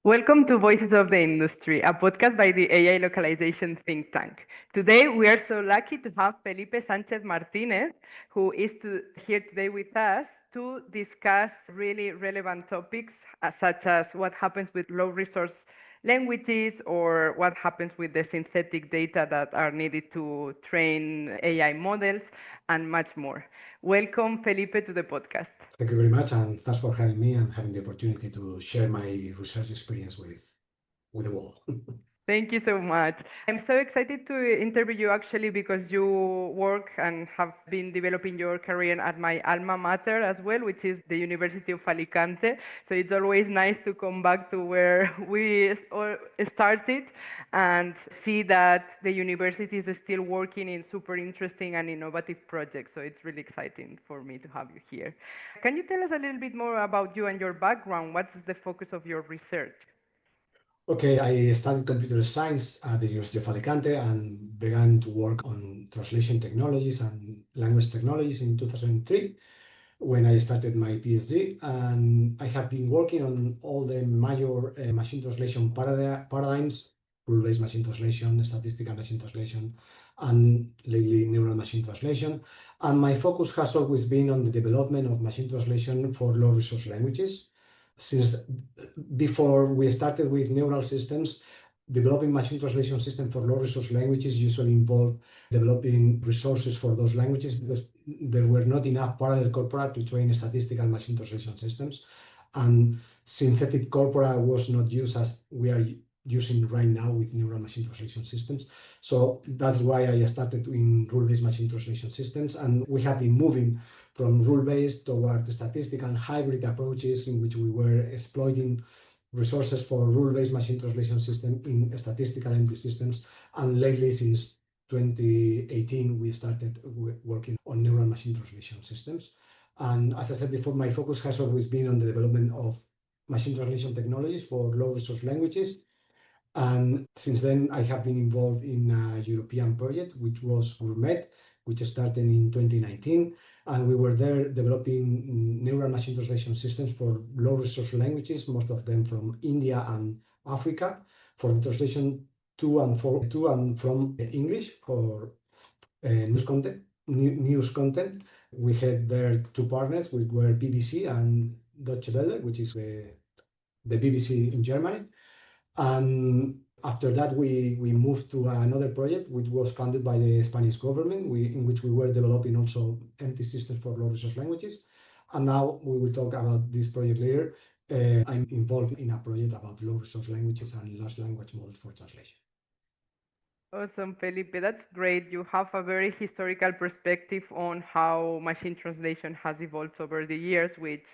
Welcome to Voices of the Industry, a podcast by the AI Localization Think Tank. Today, we are so lucky to have Felipe Sánchez Martínez, who is here today with us to discuss really relevant topics, such as what happens with low resource languages or what happens with the synthetic data that are needed to train AI models, and much more. Welcome, Felipe, to the podcast. Thank you very much, and thanks for having me and having the opportunity to share my research experience with the world. Thank you so much. I'm so excited to interview you actually because you work and have been developing your career at my alma mater as well, which is the University of Alicante. So it's always nice to come back to where we started and see that the university is still working in super interesting and innovative projects. So it's really exciting for me to have you here. Can you tell us a little bit more about you and your background? What's the focus of your research? Okay, I studied computer science at the University of Alicante and began to work on translation technologies and language technologies in 2003 when I started my PhD. And I have been working on all the major machine translation paradigms, rule-based machine translation, statistical machine translation, and lately neural machine translation. And my focus has always been on the development of machine translation for low-resource languages. Since before we started with neural systems, developing machine translation system for low-resource languages usually involved developing resources for those languages because there were not enough parallel corpora to train statistical machine translation systems. And synthetic corpora was not used as we are using right now with neural machine translation systems. So that's why I started in rule-based machine translation systems. And we have been moving from rule-based toward statistical and hybrid approaches in which we were exploiting resources for rule-based machine translation system in statistical empty systems. And lately, since 2018, we started working on neural machine translation systems. And as I said before, my focus has always been on the development of machine translation technologies for low-resource languages. And since then, I have been involved in a European project, which was Gourmet, which started in 2019. And we were there developing neural machine translation systems for low resource languages, most of them from India and Africa, for the translation to and from English for news content. We had there two partners, which were BBC and Deutsche Welle, which is the BBC in Germany. And after that, we moved to another project, which was funded by the Spanish government, in which we were developing also empty systems for low-resource languages. And now we will talk about this project later. I'm involved in a project about low-resource languages and large language models for translation. Awesome, Felipe. That's great. You have a very historical perspective on how machine translation has evolved over the years, which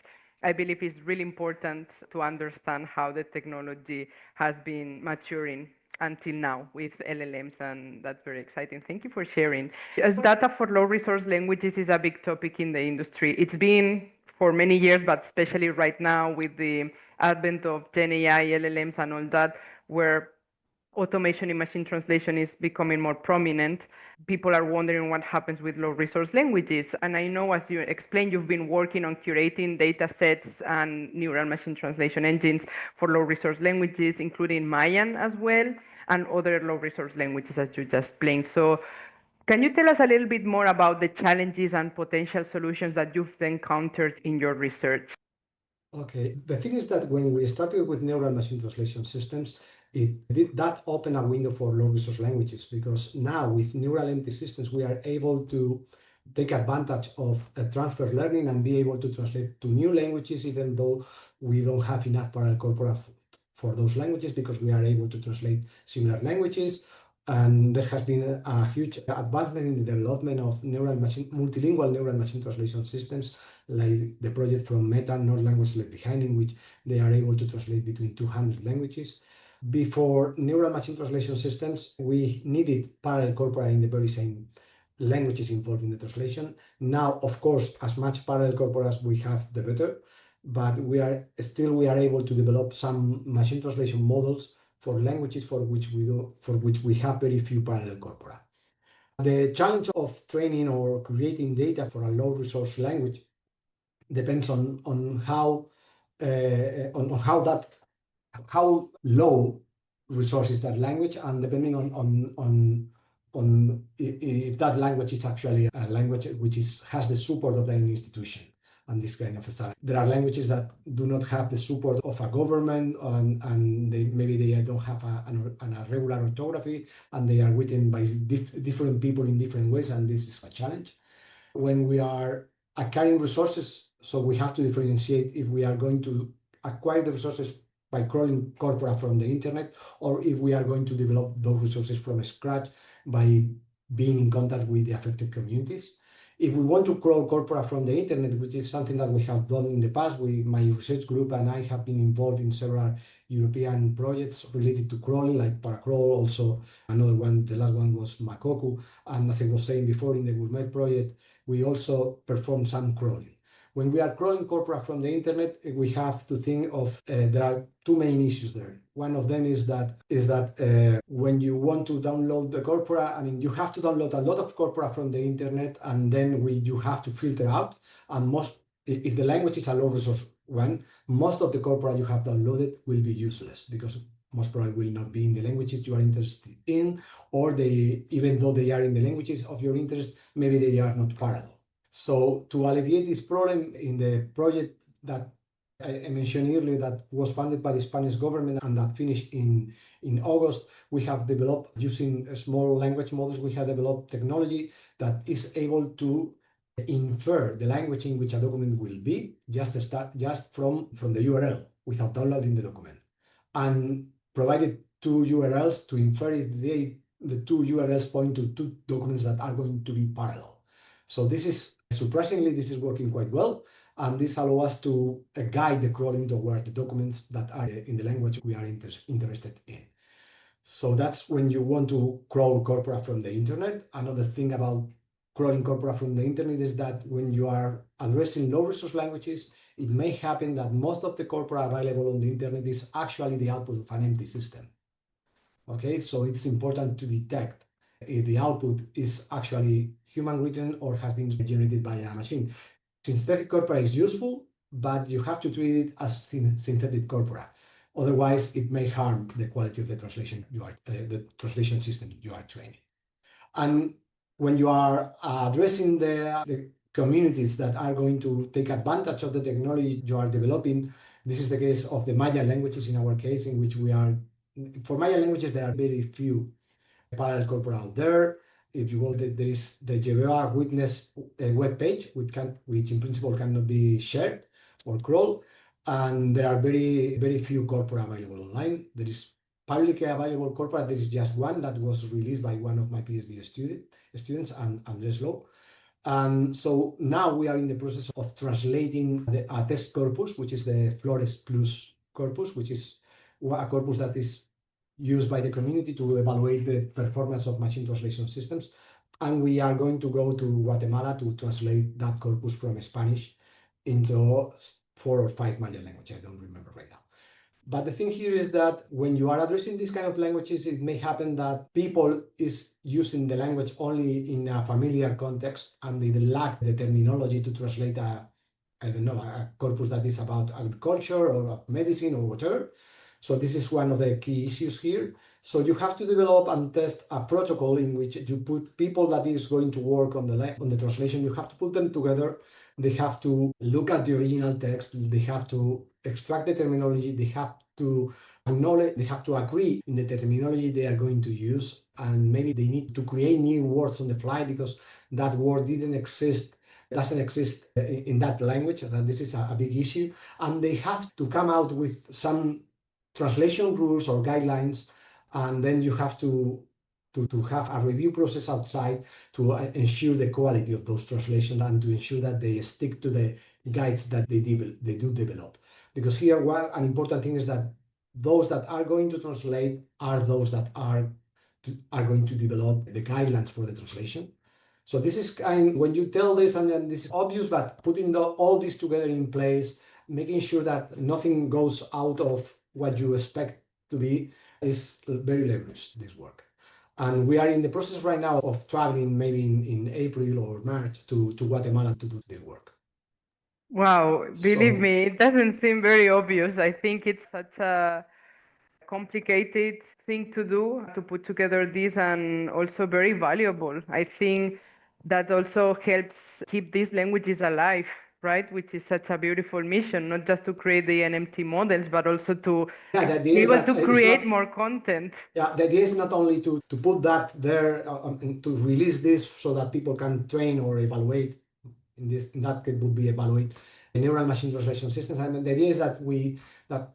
I believe is really important to understand how the technology has been maturing until now with LLMs, and that's very exciting. Thank you for sharing. As data for low resource languages is a big topic in the industry. It's been for many years, but especially right now with the advent of Gen AI, LLMs, and all that, where automation in machine translation is becoming more prominent. People are wondering what happens with low resource languages. And I know, as you explained, you've been working on curating data sets and neural machine translation engines for low resource languages, including Mayan as well, and other low resource languages, as you just explained. So can you tell us a little bit more about the challenges and potential solutions that you've encountered in your research? Okay, the thing is that when we started with neural machine translation systems, that opened a window for low resource languages, because now with neural empty systems, we are able to take advantage of transfer learning and be able to translate to new languages, even though we don't have enough parallel corpora for those languages, because we are able to translate similar languages. And there has been a huge advancement in the development of multilingual neural machine translation systems, like the project from Meta, No Language Left Behind, in which they are able to translate between 200 languages. Before neural machine translation systems, we needed parallel corpora in the very same languages involved in the translation. Now, of course, as much parallel corpora as we have, the better. But we are able to develop some machine translation models for languages for which we have very few parallel corpora. The challenge of training or creating data for a low resource language depends on how that how low resource is that language, and depending on if that language is actually a language which has the support of an institution and this kind of stuff. There are languages that do not have the support of a government, and maybe they don't have a regular orthography, and they are written by different people in different ways, and this is a challenge. When we are acquiring resources, so we have to differentiate if we are going to acquire the resources by crawling corpora from the internet, or if we are going to develop those resources from scratch by being in contact with the affected communities. If we want to crawl corpora from the internet, which is something that we have done in the past, my research group and I have been involved in several European projects related to crawling, like Paracrawl, also another one, the last one was Makoku, and as I was saying before in the Gourmet project, we also perform some crawling. When we are crawling corpora from the internet, we have to think of there are two main issues there. One of them is that when you want to download the corpora, I mean, you have to download a lot of corpora from the internet, and then you have to filter out. And if the language is a low resource one, most of the corpora you have downloaded will be useless because most probably will not be in the languages you are interested in, or even though they are in the languages of your interest, maybe they are not parallel. So to alleviate this problem, in the project that I mentioned earlier that was funded by the Spanish government and that finished in August, we have developed, using small language models, we have developed technology that is able to infer the language in which a document will be just from the URL without downloading the document, and provided two URLs to infer if the two URLs point to two documents that are going to be parallel. So this is working quite well, and this allows us to guide the crawling toward the documents that are in the language we are interested in. So that's when you want to crawl corpora from the internet. Another thing about crawling corpora from the internet is that when you are addressing low resource languages, it may happen that most of the corpora available on the internet is actually the output of an empty system. Okay, so it's important to detect if the output is actually human written or has been generated by a machine. Synthetic corpora is useful, but you have to treat it as synthetic corpora. Otherwise, it may harm the quality of the translation the translation system you are training. And when you are addressing the communities that are going to take advantage of the technology you are developing, this is the case of the Mayan languages in our case, in which for Mayan languages, there are very few parallel corpora out there. If you go, there is the Jehovah Witness web page, which in principle cannot be shared or crawled, and there are very, very few corpora available online. There is publicly available corpora. There is just one that was released by one of my PhD students, Andres Lowe. And so now we are in the process of translating a test corpus, which is the Flores Plus corpus, which is a corpus that is used by the community to evaluate the performance of machine translation systems. And we are going to go to Guatemala to translate that corpus from Spanish into 4 or 5 Mayan languages. I don't remember right now. But the thing here is that when you are addressing these kind of languages, it may happen that people is using the language only in a familiar context, and they lack the terminology to translate a corpus that is about agriculture or medicine or whatever. So this is one of the key issues here. So you have to develop and test a protocol in which you put people that is going to work on the translation. You have to put them together. They have to look at the original text. They have to extract the terminology. They have to acknowledge. They have to agree in the terminology they are going to use. And maybe they need to create new words on the fly because that word doesn't exist in that language. This is a big issue. And they have to come out with some translation rules or guidelines, and then you have to have a review process outside to ensure the quality of those translations and to ensure that they stick to the guides that they do develop. Because here, an important thing is that those that are going to translate are those that are going to develop the guidelines for the translation. So this is when you tell this, and this is obvious, but putting all this together in place, making sure that nothing goes out of what you expect to be, is very laborious, this work. And we are in the process right now of traveling maybe in April or March to Guatemala to do this work. Wow, believe So me, it doesn't seem very obvious. I think it's such a complicated thing to do to put together this, and also very valuable. I think that also helps keep these languages alive, right? Which is such a beautiful mission, not just to create the NMT models, but also to Yeah, the idea be is able that to it's create not. more content. Yeah, the idea is not only to put that there and to release this so that people can train or evaluate. In that case would be evaluate neural machine translation systems. I mean, the idea is that that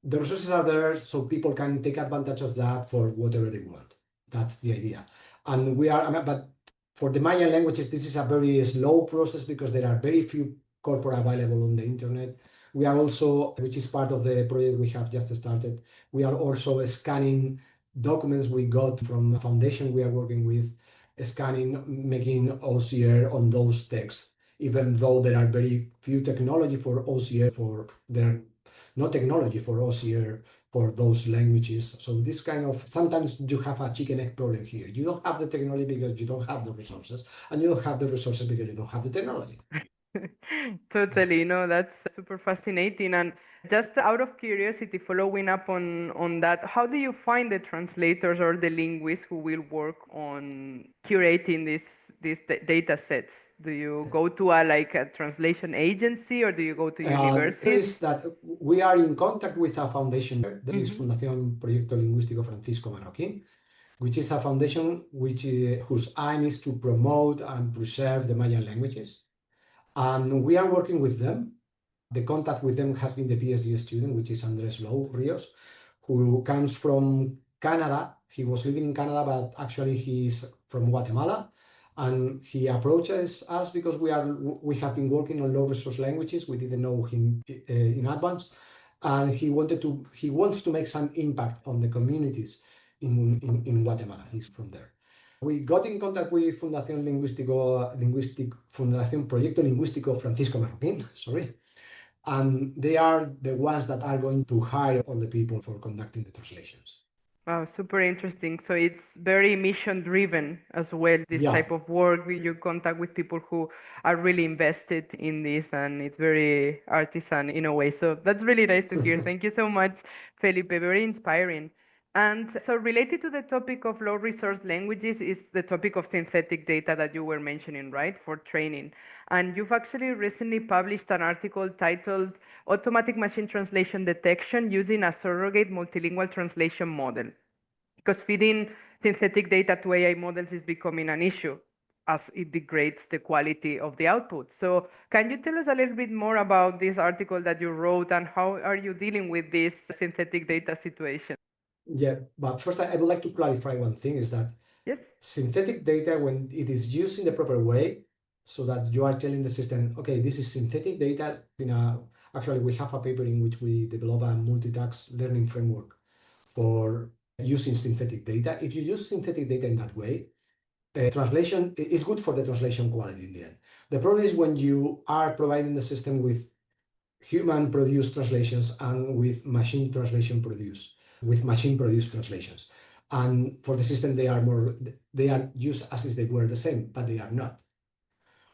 the resources are there so people can take advantage of that for whatever they want. That's the idea. And we are, but for the Mayan languages, this is a very slow process because there are very few corpora available on the internet. We are also, which is part of the project we have just started, we are also scanning documents we got from a foundation we are working with, scanning, making OCR on those texts, even though there are very few technology for OCR, there are no technology for OCR for those languages. So this kind of, sometimes you have a chicken egg problem here. You don't have the technology because you don't have the resources, and you don't have the resources because you don't have the technology. Totally, no, that's super fascinating. And just out of curiosity, following up on that, how do you find the translators or the linguists who will work on curating these data sets? Do you go to a translation agency, or do you go to The thing universities? is that we are in contact with a foundation. This is Mhm. Fundación Proyecto Lingüístico Francisco Marroquín, which is a foundation whose aim is to promote and preserve the Mayan languages. And we are working with them. The contact with them has been the PhD student, which is Andres Lou Rios, who comes from Canada. He was living in Canada, but actually he's from Guatemala. And he approaches us because we have been working on low resource languages. We didn't know him in advance, and he wants to make some impact on the communities in Guatemala. He's from there. We got in contact with Fundación Proyecto Lingüístico Francisco Marroquín, sorry, and they are the ones that are going to hire all the people for conducting the translations. Wow, super interesting. So it's very mission driven as well, this Yeah. type of work. You contact with people who are really invested in this, and it's very artisan in a way. So that's really nice to hear. Thank you so much, Felipe. Very inspiring. And so related to the topic of low resource languages is the topic of synthetic data that you were mentioning, right, for training. And you've actually recently published an article titled Automatic Machine Translation Detection Using a Surrogate Multilingual Translation Model. Because feeding synthetic data to AI models is becoming an issue as it degrades the quality of the output. So can you tell us a little bit more about this article that you wrote, and how are you dealing with this synthetic data situation? Yeah, but first I would like to clarify one thing is that Yes. synthetic data, when it is used in the proper way, so that you are telling the system, okay, this is synthetic data. Actually, we have a paper in which we develop a multi-task learning framework for using synthetic data. If you use synthetic data in that way, translation is good for the translation quality in the end. The problem is when you are providing the system with human produced translations and with machine produced translations. And for the system, they are used as if they were the same, but they are not.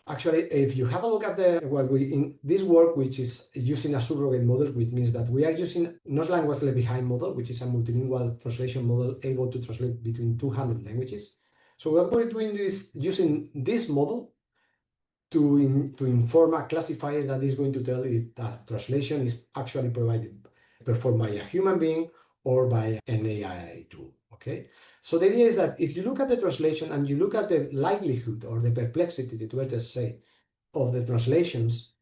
Actually, if you have a look at in this work, which is using a surrogate model, which means that we are using not language left behind model, which is a multilingual translation model able to translate between 200 languages. So what we're doing is using this model to inform a classifier that is going to tell if that translation is actually performed by a human being or by an AI tool. Okay, so the idea is that if you look at the translation and you look at the likelihood or the perplexity, the better say, of the translations,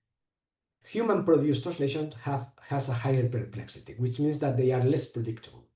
human-produced translations has a higher perplexity, which means that they are less predictable.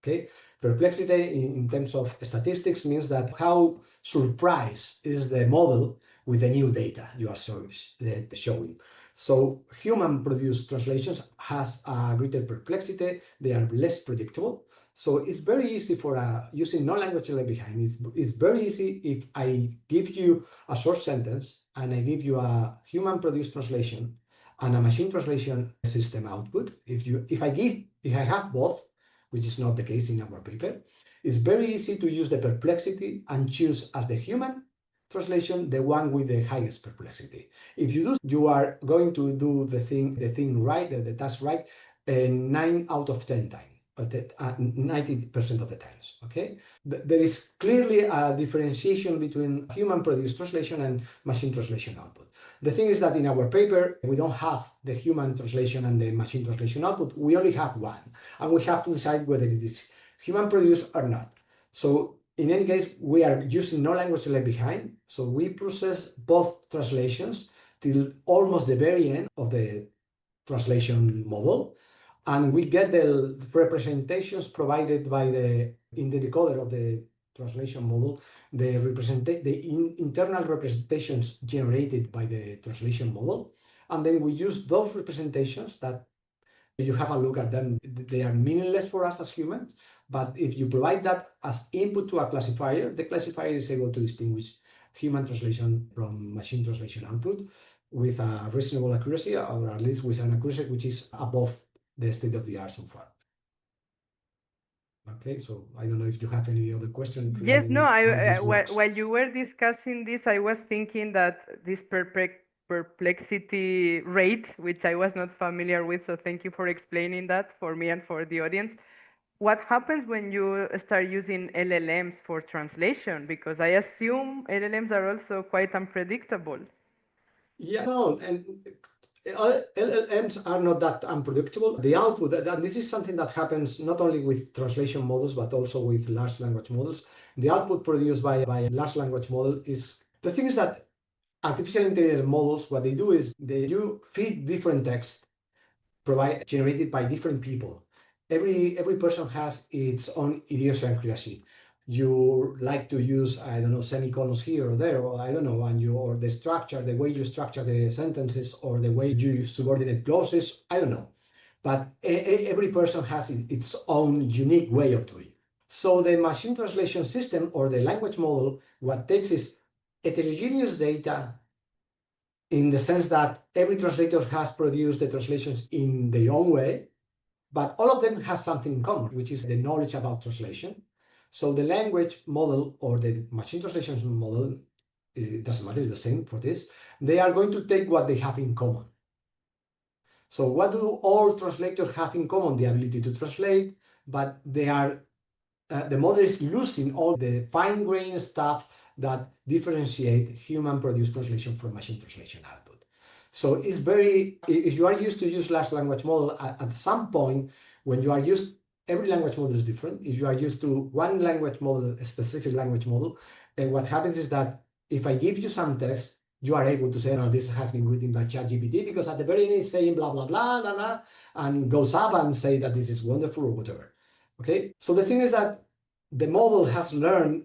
Okay, perplexity in terms of statistics means that how surprised is the model with the new data you are showing. So human-produced translations has a greater perplexity. They are less predictable. So it's very easy for using non-language left behind. It's very easy if I give you a short sentence and I give you a human-produced translation and a machine translation system output. If I have both, which is not the case in our paper, it's very easy to use the perplexity and choose as the human translation the one with the highest perplexity. If you do, you are going to do the thing right, the task right, 9 out of 10 times. 90% of the times. Okay, there is clearly a differentiation between human-produced translation and machine translation output. The thing is that in our paper we don't have the human translation and the machine translation output. We only have one, and we have to decide whether it is human-produced or not. So in any case, we are using no language left behind. So we process both translations till almost the very end of the translation model, and we get the representations provided by in the decoder of the translation model, the internal representations generated by the translation model, and then we use those representations that you have a look at them. They are meaningless for us as humans, but if you provide that as input to a classifier, the classifier is able to distinguish human translation from machine translation output with a reasonable accuracy, or at least with an accuracy which is above the state of the art so far. Okay, so I don't know if you have any other question Yes, regarding no, how this works. while you were discussing this, I was thinking that this perplexity rate, which I was not familiar with, so thank you for explaining that for me and for the audience. What happens when you start using LLMs for translation? Because I assume LLMs are also quite unpredictable. Yeah, no, and LLMs are not that unpredictable. The output, and this is something that happens not only with translation models, but also with large language models. The output produced by a large language model is, the thing is that artificial intelligence models, what they do is you feed different text generated by different people. Every person has its own idiosyncrasy. You like to use, I don't know, semicolons here or there, or I don't know, or the structure, the way you structure the sentences, or the way you subordinate clauses, I don't know. But every person has its own unique way of doing. So the machine translation system or the language model, what takes is heterogeneous data, in the sense that every translator has produced the translations in their own way, but all of them has something in common, which is the knowledge about translation. So the language model or the machine translation model, it doesn't matter, it's the same for this. They are going to take what they have in common. So what do all translators have in common? The ability to translate, but they are the model is losing all the fine-grained stuff that differentiate human-produced translation from machine translation output. So it's very, if you are used to use large language model, at some point when you are used, every language model is different. If you are used to one language model, a specific language model, and what happens is that if I give you some text, you are able to say, no, this has been written by ChatGPT, because at the very end it's saying blah, blah, blah, blah, blah, and goes up and say that this is wonderful or whatever. Okay, so the thing is that the model has learned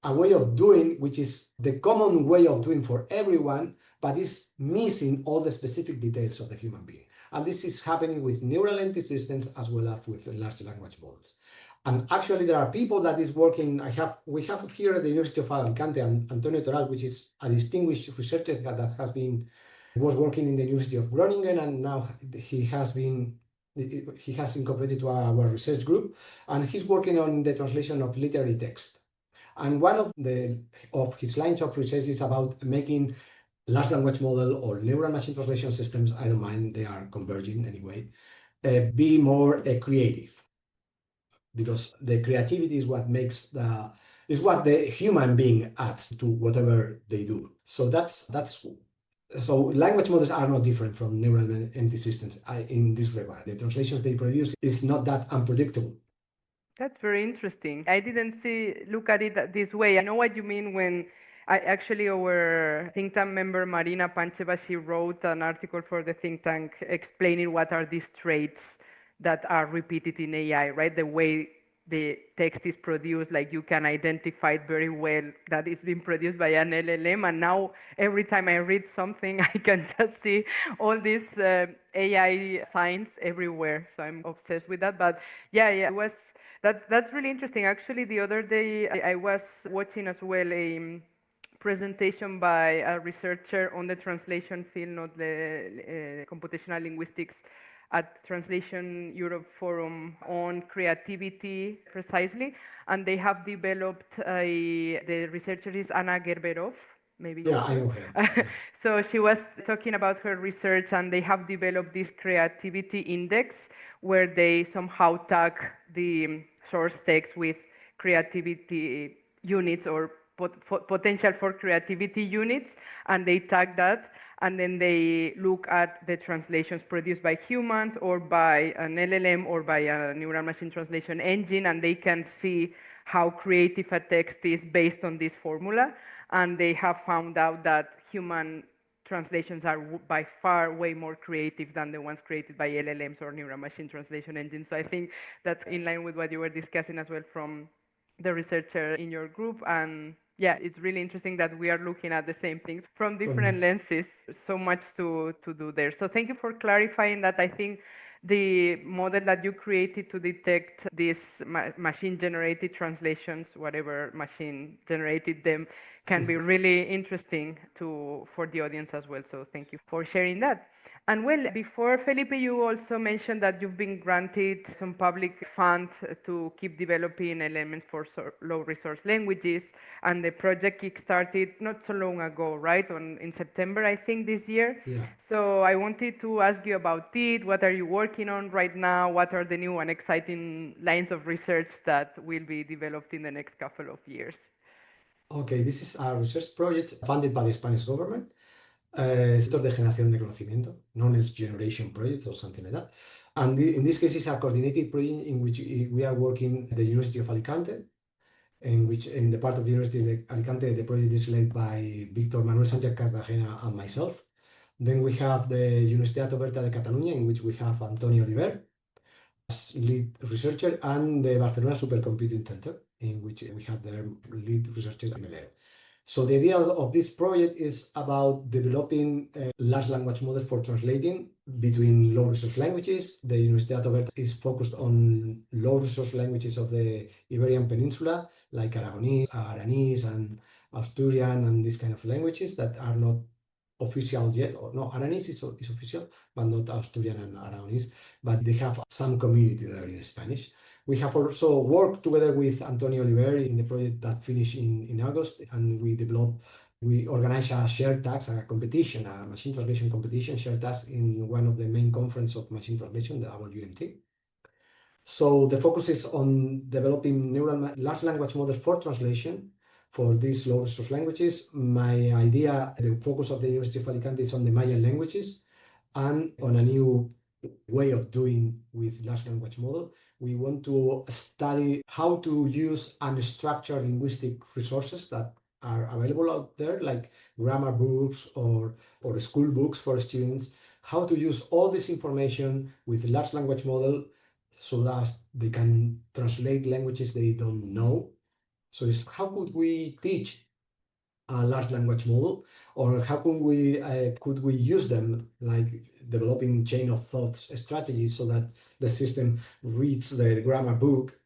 a way of doing which is the common way of doing for everyone, but is missing all the specific details of the human being. And this is happening with neural empty systems as well as with large language models. And actually, there are people that is working. We have here at the University of Alicante, Antonio Toral, which is a distinguished researcher that was working in the University of Groningen, and now he has incorporated to our research group, and he's working on the translation of literary text. And one of his lines of research is about making large language model or neural machine translation systems, I don't mind, they are converging anyway, be more creative. Because the creativity is what what the human being adds to whatever they do. So so language models are not different from neural empty systems in this regard. The translations they produce is not that unpredictable. That's very interesting. I didn't look at it this way. I know what you mean when our think tank member Marina Pancheva, she wrote an article for the think tank explaining what are these traits that are repeated in AI, right? The way the text is produced, like you can identify it very well that it's been produced by an LLM. And now every time I read something, I can just see all these AI signs everywhere. So I'm obsessed with that. But yeah, that's really interesting. Actually, the other day I was watching as well a presentation by a researcher on the translation field, not the computational linguistics, at Translation Europe Forum on creativity precisely, and they have developed the researcher is Anna Gerberov. Maybe you Yeah, know I know her. her. Yeah. So she was talking about her research, and they have developed this creativity index, where they somehow tag the source text with creativity units or potential for creativity units, and they tag that, and then they look at the translations produced by humans or by an LLM or by a neural machine translation engine, and they can see how creative a text is based on this formula. And they have found out that human translations are by far way more creative than the ones created by LLMs or neural machine translation engines. So I think that's in line with what you were discussing as well from the researcher in your group. And yeah, it's really interesting that we are looking at the same things from different From lenses. So much to do there. So thank you for clarifying that. I think the model that you created to detect these machine generated translations, whatever machine generated them, can be really interesting for the audience as well. So thank you for sharing that. And well, before Felipe, you also mentioned that you've been granted some public funds to keep developing elements for low resource languages, and the project kickstarted not so long ago, right? In September, I think, this year. yeah. So I wanted to ask you about it. What are you working on right now? What are the new and exciting lines of research that will be developed in the next couple of years? Okay, this is a research project funded by the Spanish government. Centros de Generación de Conocimiento, Knowledge Generation Project or something like that. And in this case, it's a coordinated project in which we are working at the University of Alicante, in which in the part of the University of Alicante, the project is led by Víctor Manuel Sánchez Cartagena and myself. Then we have the Universitat Oberta de Catalunya, in which we have Antonio Oliver as lead researcher, and the Barcelona Supercomputing Center, in which we have their lead researcher, Belén. So the idea of this project is about developing large language models for translating between low resource languages. The Universitat Oberta is focused on low resource languages of the Iberian Peninsula, like Aragonese, Aranese, and Asturian, and these kind of languages that are not official yet, or no, Aranese is official, but not Asturian and Aragonese, but they have some community there in Spanish. We have also worked together with Antonio Oliver in the project that finished in August, and we organized a shared task, a competition, a machine translation competition, shared task in one of the main conference of machine translation, the WMT. So the focus is on developing large language models for translation for these low resource languages. My idea, the focus of the University of Alicante is on the Mayan languages and on a new way of doing with large language model. We want to study how to use unstructured linguistic resources that are available out there, like grammar books or school books for students, how to use all this information with large language model so that they can translate languages they don't know. So it's how could we teach a large language model, or how could we use them, like developing chain of thoughts strategies so that the system reads the grammar book,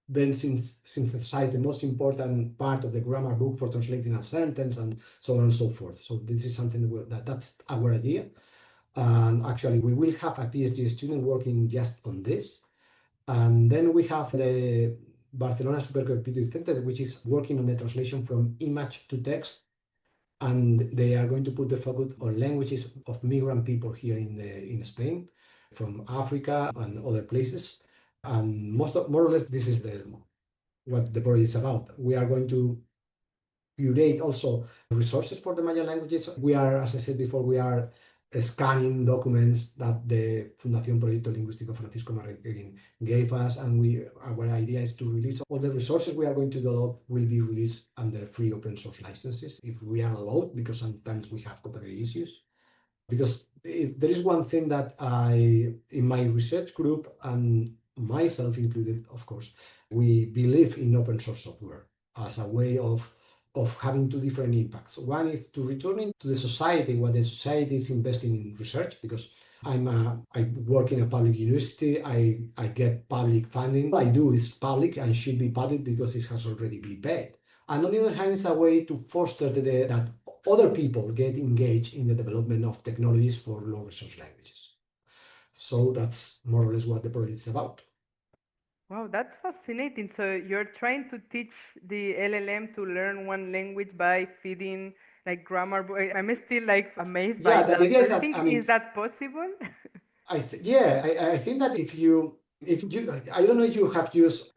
then synthesize the most important part of the grammar book for translating a sentence, and so on and so forth. So this is something that's our idea. And actually, we will have a PhD student working just on this. And then we have the Barcelona Supercomputing Center, which is working on the translation from image to text. And they are going to put the focus on languages of migrant people here in Spain, from Africa and other places. And more or less, this is what the project is about. We are going to curate also resources for the Mayan languages. We are, as I said before, we are scanning documents that the Fundación Proyecto Lingüístico Francisco Marroquín gave us, and our idea is to release all the resources we are going to develop will be released under free open source licenses if we are allowed, because sometimes we have copyright issues. Because if there is one thing that in my research group, and myself included, of course, we believe in open source software as a way of having two different impacts. One is to returning to the society, what the society is investing in research, because I work in a public university, I get public funding. What I do is public and should be public because it has already been paid. And on the other hand, it's a way to foster that other people get engaged in the development of technologies for low resource languages. So that's more or less what the project is about. Wow, that's fascinating. So you're trying to teach the LLM to learn one language by feeding like grammar. I'm still like amazed by Yeah, the that. idea Do is you that, think I mean, is that possible? I think that if you I don't know if you have used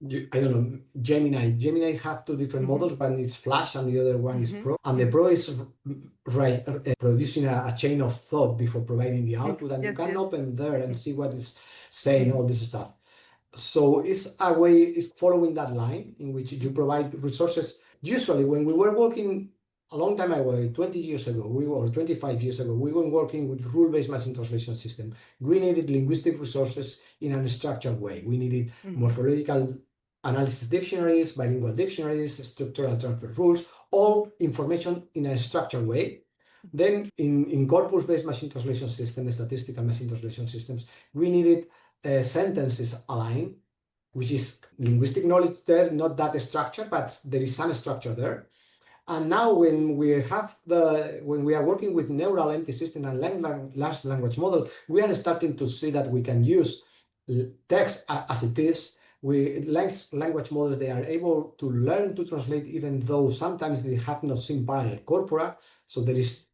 I don't know, Gemini. Gemini have two different models. One is Flash and the other one is Pro. And the Pro is producing a chain of thought before providing the output, and you can open there and see what is saying all this stuff. So it's a way, it's following that line in which you provide resources. Usually, when we were working a long time ago, 20 years ago, or 25 years ago, we were working with rule-based machine translation system. We needed linguistic resources in a structured way. We needed morphological analysis dictionaries, bilingual dictionaries, structural transfer rules, all information in a structured way. Then in corpus-based machine translation systems, statistical machine translation systems, we needed sentences aligned, which is linguistic knowledge there, not that structure, but there is some structure there. And now when we are working with neural entity system and large language model, we are starting to see that we can use text as it is. Language models, they are able to learn to translate even though sometimes they have not seen parallel corpora. So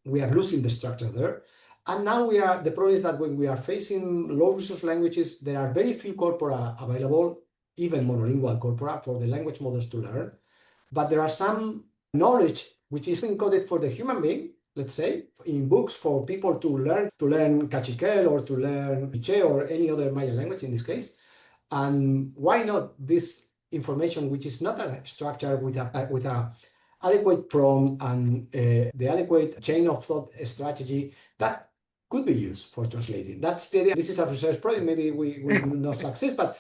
we are losing the structure there. And now the problem is that when we are facing low resource languages, there are very few corpora available, even monolingual corpora for the language models to learn. But there are some knowledge which is encoded for the human being, let's say, in books for people to learn Cachiquel or to learn Quiche or any other Mayan language in this case. And why not this information, which is not a structure with a adequate prompt and the adequate chain of thought strategy that could be used for translating. That's the idea. This is a research project. Maybe we will not succeed, but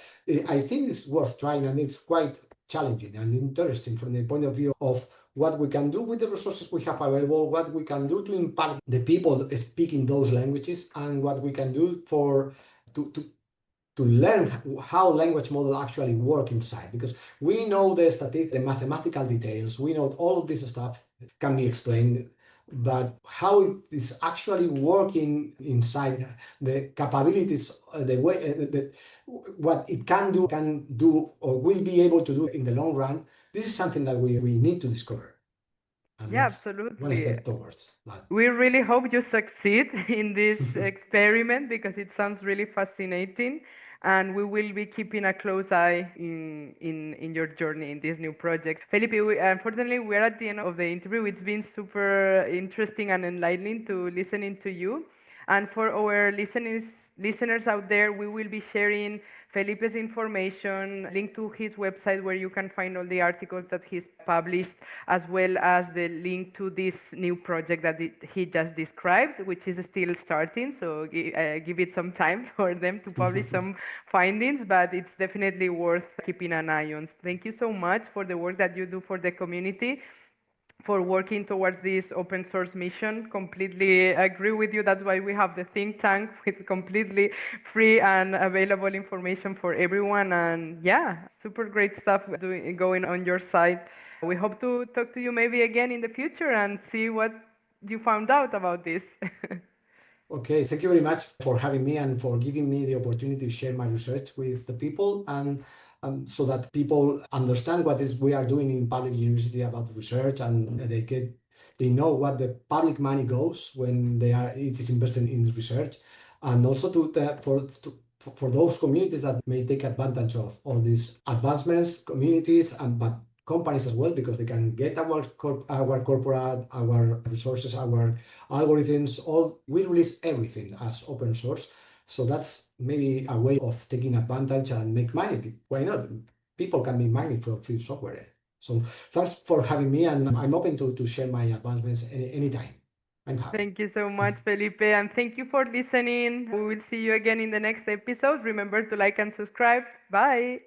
I think it's worth trying, and it's quite challenging and interesting from the point of view of what we can do with the resources we have available, what we can do to impact the people speaking those languages, and what we can do to learn how language model actually work inside, because we know the mathematical details, we know all of this stuff can be explained, but how it is actually working inside, the capabilities, the way, what it can do or will be able to do in the long run, this is something that we need to discover. And Yeah, that's one absolutely. step towards that. We really hope you succeed in this experiment because it sounds really fascinating. And we will be keeping a close eye in your journey in this new project. Felipe, unfortunately, we're at the end of the interview. It's been super interesting and enlightening to listening to you. And for our listeners out there, we will be sharing Felipe's information, link to his website where you can find all the articles that he's published, as well as the link to this new project that he just described, which is still starting. So give it some time for them to publish some findings, but it's definitely worth keeping an eye on. Thank you so much for the work that you do for the community, for working towards this open source mission. Completely agree with you. That's why we have the think tank with completely free and available information for everyone. And yeah, super great stuff going on your side. We hope to talk to you maybe again in the future and see what you found out about this. Okay, thank you very much for having me and for giving me the opportunity to share my research with the people, and so that people understand what is we are doing in public university about research, and they know what the public money goes when it is invested in research, and also for those communities that may take advantage of all these advancements, communities, but companies as well, because they can get our corporate, our resources, our algorithms, we release everything as open source. So that's maybe a way of taking advantage and make money. Why not? People can make money from free software. So thanks for having me, and I'm open to share my advancements anytime. I'm happy. Thank you so much, Felipe, and thank you for listening. We will see you again in the next episode. Remember to like and subscribe. Bye.